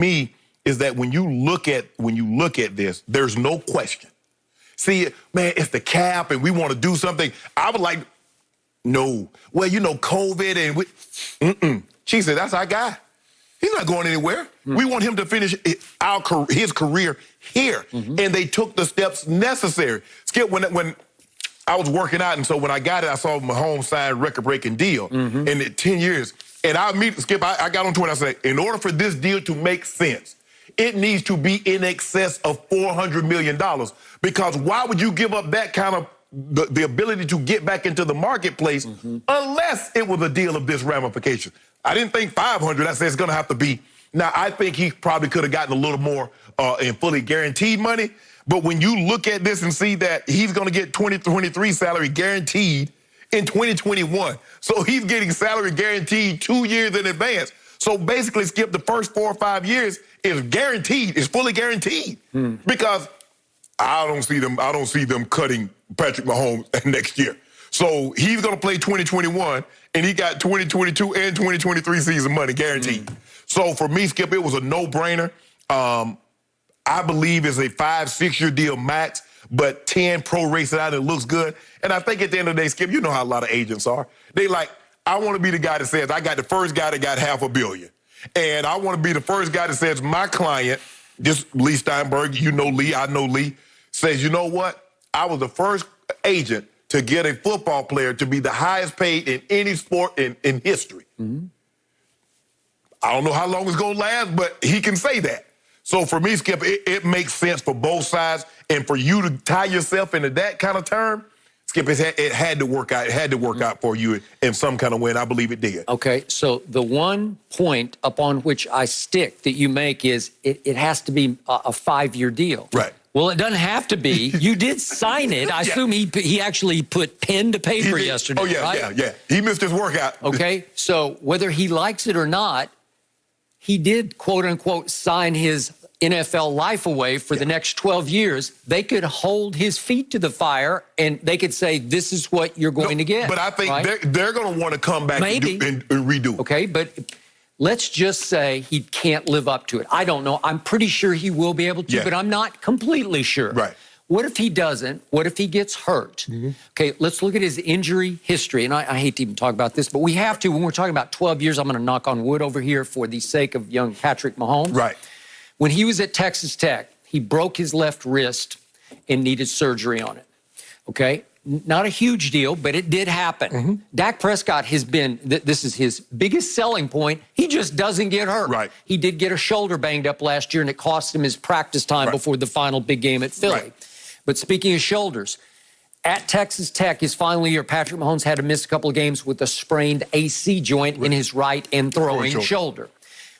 me is that when you look at this, there's no question. See, man, it's the cap and we want to do something. I was like, no. Well, you know, COVID and She said, that's our guy. He's not going anywhere. We want him to finish his career here. And they took the steps necessary. Skip, when I was working out, and so when I got it, I saw Mahomes sign a record-breaking deal in 10 years. And Skip, I got on Twitter, I said, in order for this deal to make sense, it needs to be in excess of $400 million. Because why would you give up that kind of the ability to get back into the marketplace unless it was a deal of this ramification? I didn't think 500. I said it's going to have to be. Now, I think he probably could have gotten a little more in fully guaranteed money. But when you look at this and see that he's going to get 2023 salary guaranteed in 2021. So he's getting salary guaranteed 2 years in advance. So basically, Skip, the first 4 or 5 years is guaranteed, is fully guaranteed. Because I don't see them cutting Patrick Mahomes next year. So he's going to play 2021, and he got 2022 and 2023 season money guaranteed. So for me, Skip, it was a no-brainer. I believe it's a 5-6 year deal max, but 10 prorates it out and it looks good. And I think at the end of the day, Skip, you know how a lot of agents are. They like, I want to be the guy that says, I got the first guy that got $500 million. And I want to be the first guy that says, my client, just Lee Steinberg, you know Lee, I know Lee, says, you know what? I was the first agent to get a football player to be the highest paid in any sport in history. I don't know how long it's going to last, but he can say that. So for me, Skip, it makes sense for both sides. And for you to tie yourself into that kind of term, Skip, it had to work out. It had to work out for you in some kind of way, and I believe it did. Okay, so the one point upon which I stick that you make is it has to be a 5-year deal. Right. Well, it doesn't have to be. You did sign it. I assume he actually put pen to paper yesterday, right? Yeah. He missed his workout. Okay, so whether he likes it or not, he did, quote-unquote, sign his NFL life away for the next 12 years. They could hold his feet to the fire, and they could say, this is what you're going to get. But I think they're going to want to come back and redo it. Okay, but let's just say he can't live up to it. I don't know. I'm pretty sure he will be able to, but I'm not completely sure. Right. What if he doesn't? What if he gets hurt? Okay, let's look at his injury history. And I hate to even talk about this, but we have to. When we're talking about 12 years, I'm going to knock on wood over here for the sake of young Patrick Mahomes. Right. When he was at Texas Tech, he broke his left wrist and needed surgery on it. Okay? Not a huge deal, but it did happen. Dak Prescott has been, this is his biggest selling point, he just doesn't get hurt. Right. He did get a shoulder banged up last year, and it cost him his practice time before the final big game at Philly. But speaking of shoulders, at Texas Tech, his final year, Patrick Mahomes had to miss a couple of games with a sprained AC joint in his right and throwing shoulder.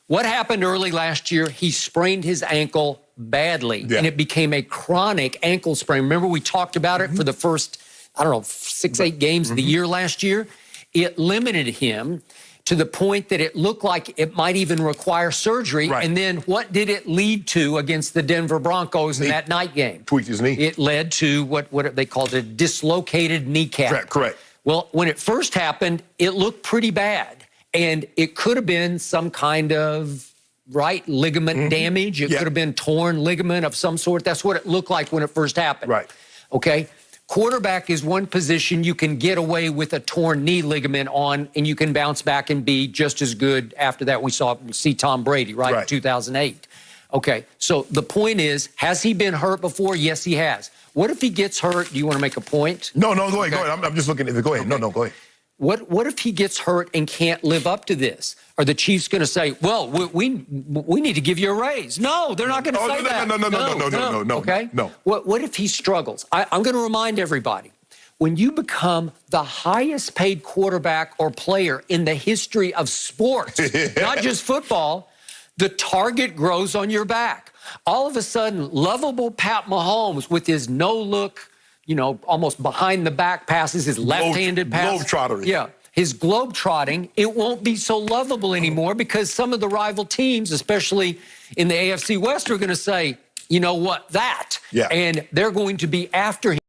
What happened early last year? He sprained his ankle badly, and it became a chronic ankle sprain. Remember, we talked about it for the first, I don't know, 6-8 games of the year last year? It limited him to the point that it looked like it might even require surgery. And then what did it lead to against the Denver Broncos in that night game? Tweaked his knee. It led to what they called a dislocated kneecap. Correct. Well, when it first happened, it looked pretty bad. And it could have been some kind of ligament damage. It could have been torn ligament of some sort. That's what it looked like when it first happened. Okay? Quarterback is one position you can get away with a torn knee ligament on, and you can bounce back and be just as good after that. We see Tom Brady, in 2008. Okay, so the point is, has he been hurt before? Yes, he has. What if he gets hurt? Do you want to make a point? No, go ahead. Go ahead. I'm just looking at it. Go ahead. No, go ahead. What if he gets hurt and can't live up to this? Are the Chiefs going to say, well, we need to give you a raise? No, they're not going to say that. No. Okay? No. What if he struggles? I'm going to remind everybody, when you become the highest paid quarterback or player in the history of sports, not just football, the target grows on your back. All of a sudden, lovable Pat Mahomes with his no-look, almost behind-the-back passes, his left-handed passes. Globetrotter. Yeah, his globetrotting, it won't be so lovable anymore because some of the rival teams, especially in the AFC West, are going to say, you know what, and they're going to be after him.